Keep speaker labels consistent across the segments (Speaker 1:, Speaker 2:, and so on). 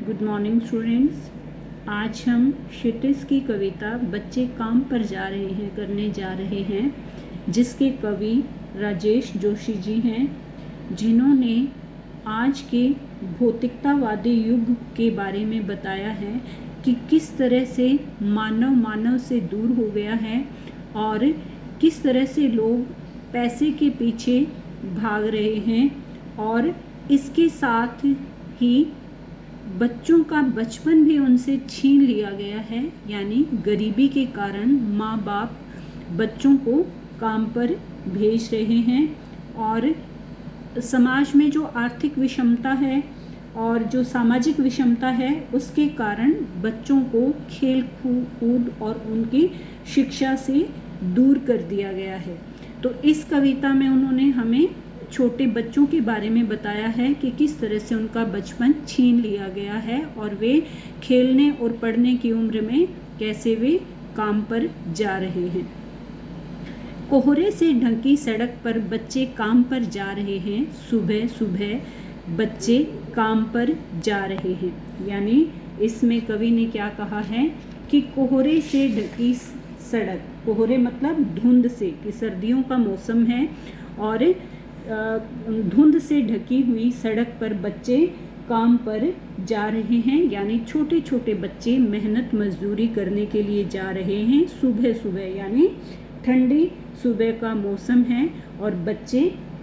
Speaker 1: Good morning students. आज हम क्षितिज की कविता बच्चे काम पर जा रहे हैं करने जा रहे हैं, जिसके कवि राजेश जोशी जी हैं, जिन्होंने आज के भौतिकतावादी युग के बारे में बताया है कि किस तरह से मानव से दूर हो गया है और किस तरह से लोग पैसे के पीछे भाग रहे हैं और इसके साथ ही बच्चों का बचपन भी उनसे छीन लिया गया है। यानी गरीबी के कारण माँ बाप बच्चों को काम पर भेज रहे हैं और समाज में जो आर्थिक विषमता है और जो सामाजिक विषमता है उसके कारण बच्चों को खेल कूद और उनकी शिक्षा से दूर कर दिया गया है। तो इस कविता में उन्होंने हमें छोटे बच्चों के बारे में बताया है कि किस तरह से उनका बचपन छीन लिया गया है और वे खेलने और पढ़ने की उम्र में कैसे वे काम पर जा रहे हैं। कोहरे से ढकी सड़क पर बच्चे काम पर जा रहे हैं, सुबह सुबह बच्चे काम पर जा रहे हैं। यानी इसमें कवि ने क्या कहा है कि कोहरे से ढकी सड़क, कोहरे मतलब धुंध से, कि सर्दियों का मौसम है और धुंध से ढकी हुई सड़क पर बच्चे काम पर जा रहे हैं। यानी छोटे छोटे बच्चे मेहनत मजदूरी करने के लिए जा रहे हैं सुबह सुबह, यानी ठंडी सुबह का मौसम है और बच्चे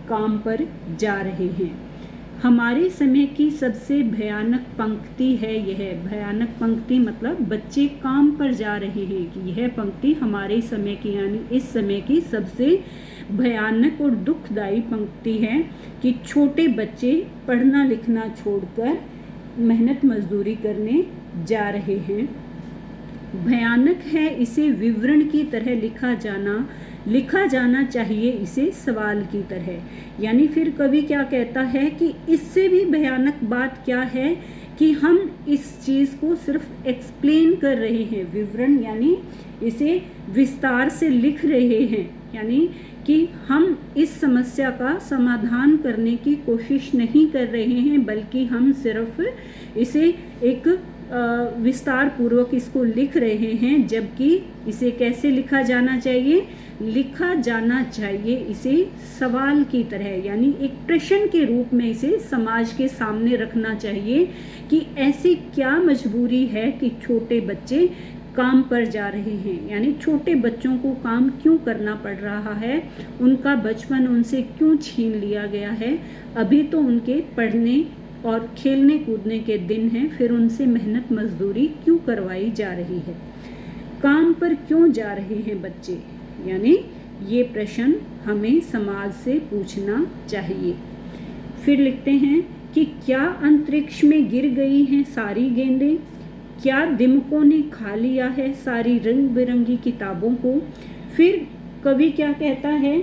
Speaker 1: काम पर जा रहे हैं। हमारे समय की सबसे भयानक पंक्ति है यह। भयानक पंक्ति मतलब बच्चे काम पर जा रहे हैं कि यह पंक्ति हमारे समय की, यानी इस समय की सबसे भयानक और दुखदायी पंक्ति है कि छोटे बच्चे पढ़ना लिखना छोड़कर मेहनत मजदूरी करने जा रहे हैं। भयानक है इसे विवरण की तरह लिखा जाना चाहिए इसे सवाल की तरह। यानी फिर कवि क्या कहता है कि इससे भी भयानक बात क्या है कि हम इस चीज़ को सिर्फ एक्सप्लेन कर रहे हैं, विवरण यानी इसे विस्तार से लिख रहे हैं, यानी कि हम इस समस्या का समाधान करने की कोशिश नहीं कर रहे हैं, बल्कि हम सिर्फ इसे एक विस्तार पूर्वक इसको लिख रहे हैं। जबकि इसे कैसे लिखा जाना चाहिए? लिखा जाना चाहिए इसे सवाल की तरह, यानी एक प्रश्न के रूप में इसे समाज के सामने रखना चाहिए कि ऐसी क्या मजबूरी है कि छोटे बच्चे काम पर जा रहे हैं। यानी छोटे बच्चों को काम क्यों करना पड़ रहा है, उनका बचपन उनसे क्यों छीन लिया गया है। अभी तो उनके पढ़ने और खेलने कूदने के दिन हैं, फिर उनसे मेहनत मजदूरी क्यों करवाई जा रही है, काम पर क्यों जा रहे हैं बच्चे। यानी ये प्रश्न हमें समाज से पूछना चाहिए। फिर लिखते हैं कि क्या अंतरिक्ष में गिर गई हैं सारी गेंदें, क्या दिमकों ने खा लिया है सारी रंग बिरंगी किताबों को। फिर कवि क्या कहता है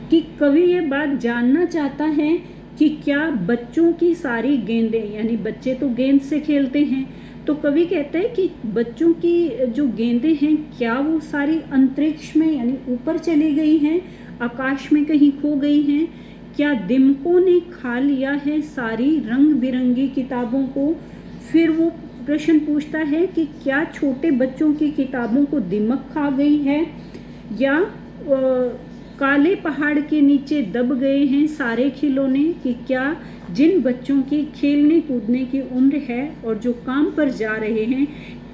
Speaker 1: कि कवि ये बात जानना चाहता है कि क्या बच्चों की सारी गेंदें, यानी बच्चे तो गेंद से खेलते हैं, तो कवि कहता है कि बच्चों की जो गेंदें हैं क्या वो सारी अंतरिक्ष में यानी ऊपर चली गई हैं, आकाश में कहीं खो गई हैं। क्या दिमकों ने खा लिया है सारी रंग बिरंगी किताबों को। फिर वो प्रश्न पूछता है कि क्या छोटे बच्चों की किताबों को दिमक खा गई है, या काले पहाड़ के नीचे दब गए हैं सारे खिलौने, कि क्या जिन बच्चों की खेलने कूदने की उम्र है और जो काम पर जा रहे हैं,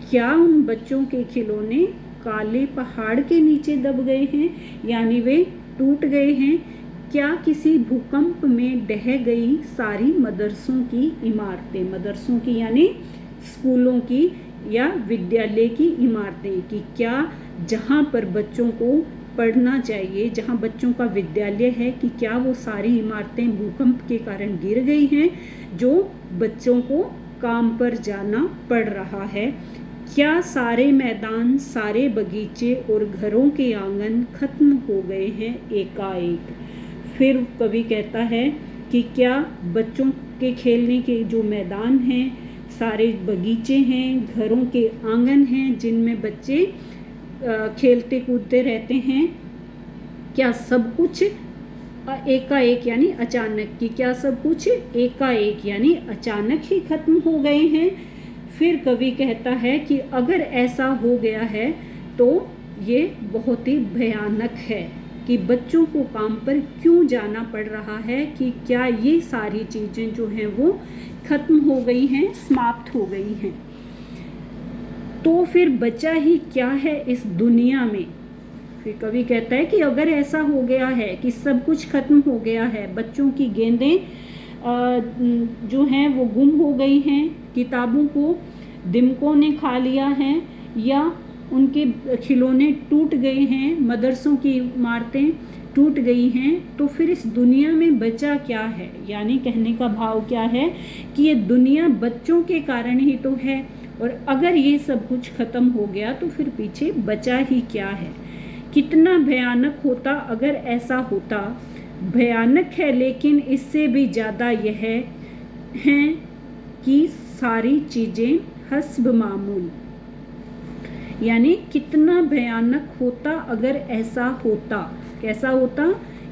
Speaker 1: क्या उन बच्चों के खिलौने काले पहाड़ के नीचे दब गए हैं, यानी वे टूट गए हैं। क्या किसी भूकंप में ढह गई सारी मदरसों की इमारतें, मदरसों की यानी स्कूलों की या विद्यालय की इमारतें, कि क्या जहाँ पर बच्चों को पढ़ना चाहिए, जहाँ बच्चों का विद्यालय है, कि क्या वो सारी इमारतें भूकंप के कारण गिर गई हैं जो बच्चों को काम पर जाना पड़ रहा है। क्या सारे मैदान, सारे बगीचे और घरों के आंगन खत्म हो गए हैं एकाएक। फिर कवि कहता है कि क्या बच्चों के खेलने के जो मैदान हैं, सारे बगीचे हैं, घरों के आंगन हैं जिनमें बच्चे खेलते कूदते रहते हैं, क्या सब कुछ एकाएक यानी अचानक कि क्या सब कुछ एकाएक यानी अचानक ही खत्म हो गए हैं। फिर कवि कहता है कि अगर ऐसा हो गया है तो ये बहुत ही भयानक है कि बच्चों को काम पर क्यों जाना पड़ रहा है, कि क्या ये सारी चीज़ें जो हैं वो खत्म हो गई हैं, समाप्त हो गई हैं। तो फिर बचा ही क्या है इस दुनिया में। फिर कवि कहता है कि अगर ऐसा हो गया है कि सब कुछ खत्म हो गया है, बच्चों की गेंदें जो हैं वो गुम हो गई हैं, किताबों को दिमकों ने खा लिया है या उनके खिलौने टूट गए हैं, मदरसों की इमारतें टूट गई हैं, तो फिर इस दुनिया में बचा क्या है। यानी कहने का भाव क्या है कि ये दुनिया बच्चों के कारण ही तो है, और अगर ये सब कुछ खत्म हो गया तो फिर पीछे बचा ही क्या है। कितना भयानक होता अगर ऐसा होता। भयानक है, लेकिन इससे भी ज़्यादा यह है कि सारी चीज़ें हस्ब मामूल। यानी कितना भयानक होता अगर ऐसा होता। कैसा होता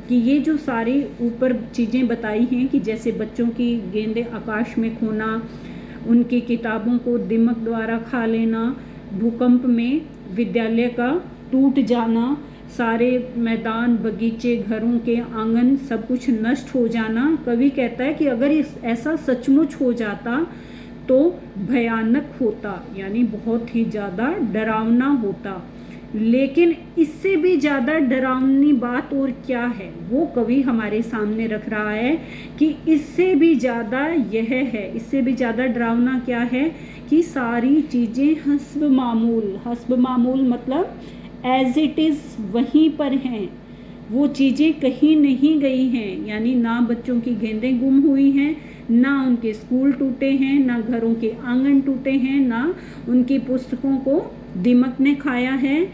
Speaker 1: कि ये जो सारी ऊपर चीज़ें बताई हैं कि जैसे बच्चों की गेंदें आकाश में खोना, उनकी किताबों को दिमक द्वारा खा लेना, भूकंप में विद्यालय का टूट जाना, सारे मैदान, बगीचे, घरों के आंगन सब कुछ नष्ट हो जाना। कवि कहता है कि अगर ऐसा सचमुच हो जाता तो भयानक होता, यानी बहुत ही ज़्यादा डरावना होता। लेकिन इससे भी ज़्यादा डरावनी बात और क्या है, वो कवि हमारे सामने रख रहा है कि इससे भी ज़्यादा यह है, इससे भी ज़्यादा डरावना क्या है कि सारी चीज़ें हस्ब मामूल। हस्ब मामूल मतलब एज इट इज़ वहीं पर हैं, वो चीज़ें कहीं नहीं गई हैं। यानी ना बच्चों की गेंदें गुम हुई हैं, ना उनके स्कूल टूटे हैं, ना घरों के आंगन टूटे हैं, ना उनकी पुस्तकों को दिमक ने खाया है,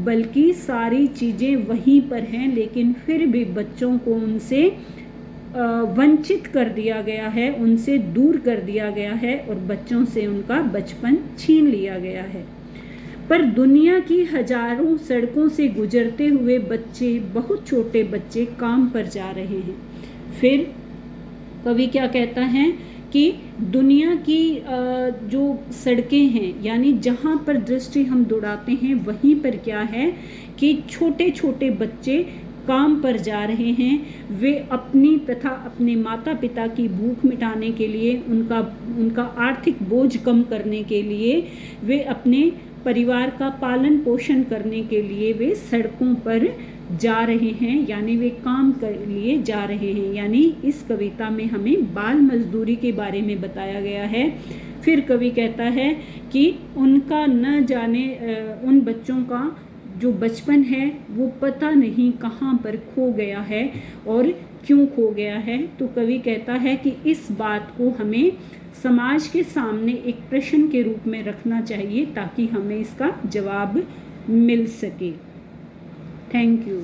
Speaker 1: बल्कि सारी चीज़ें वहीं पर हैं। लेकिन फिर भी बच्चों को उनसे वंचित कर दिया गया है, उनसे दूर कर दिया गया है और बच्चों से उनका बचपन छीन लिया गया है। पर दुनिया की हजारों सड़कों से गुजरते हुए बच्चे, बहुत छोटे बच्चे काम पर जा रहे हैं। फिर कवि क्या कहता है कि दुनिया की जो सड़कें हैं, यानी जहाँ पर दृष्टि हम दौड़ाते हैं वहीं पर क्या है कि छोटे छोटे बच्चे काम पर जा रहे हैं। वे अपनी तथा अपने माता पिता की भूख मिटाने के लिए, उनका आर्थिक बोझ कम करने के लिए, वे अपने परिवार का पालन पोषण करने के लिए वे सड़कों पर जा रहे हैं, यानी वे काम के लिए जा रहे हैं। यानी इस कविता में हमें बाल मजदूरी के बारे में बताया गया है। फिर कवि कहता है कि उनका न जाने उन बच्चों का जो बचपन है वो पता नहीं कहाँ पर खो गया है और क्यों खो गया है। तो कवि कहता है कि इस बात को हमें समाज के सामने एक प्रश्न के रूप में रखना चाहिए ताकि हमें इसका जवाब मिल सके। Thank you.